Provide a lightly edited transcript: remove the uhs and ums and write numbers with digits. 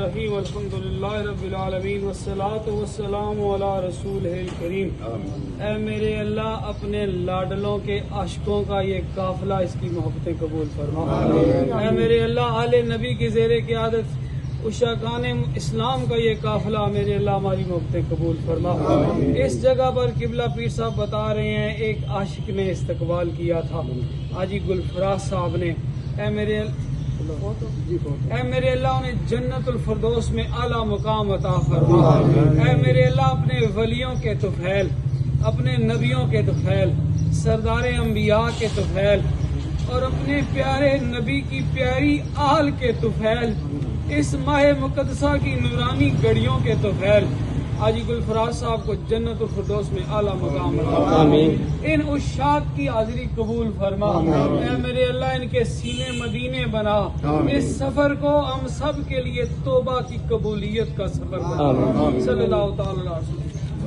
الرحیم الحمد للہ رب العالمین والصلاة والسلام علی رسولہ الکریم۔ اے میرے اللہ اپنے لاڈلوں کے عاشقوں کا یہ قافلہ اس کی محبتیں قبول فرما۔ اے میرے اللہ آل نبی کی زیر قیادت عشاقان اسلام کا یہ قافلہ میرے اللہ ہماری محبتیں قبول فرما۔ اس جگہ پر قبلہ پیر صاحب بتا رہے ہیں ایک عاشق نے استقبال کیا تھا حاجی گلفراز صاحب نے۔ اے میرے اللہ انہیں جنت الفردوس میں اعلیٰ مقام عطا فرما۔ اے میرے اللہ اپنے ولیوں کے طفیل، اپنے نبیوں کے طفیل، سردار انبیاء کے طفیل اور اپنے پیارے نبی کی پیاری آل کے طفیل، اس ماہ مقدسہ کی نورانی گڑیوں کے طفیل حاجی گلفراز صاحب کو جنت الفردوس میں اعلیٰ مقام عطا فرما۔ ان عشاق کی حاضری قبول فرما۔ اے میرے اللہ ان کے سینے مدینے بنا۔ اس سفر کو ہم سب کے لیے توبہ کی قبولیت کا سفر بنا۔ صلی اللہ تعالی علیہ وسلم۔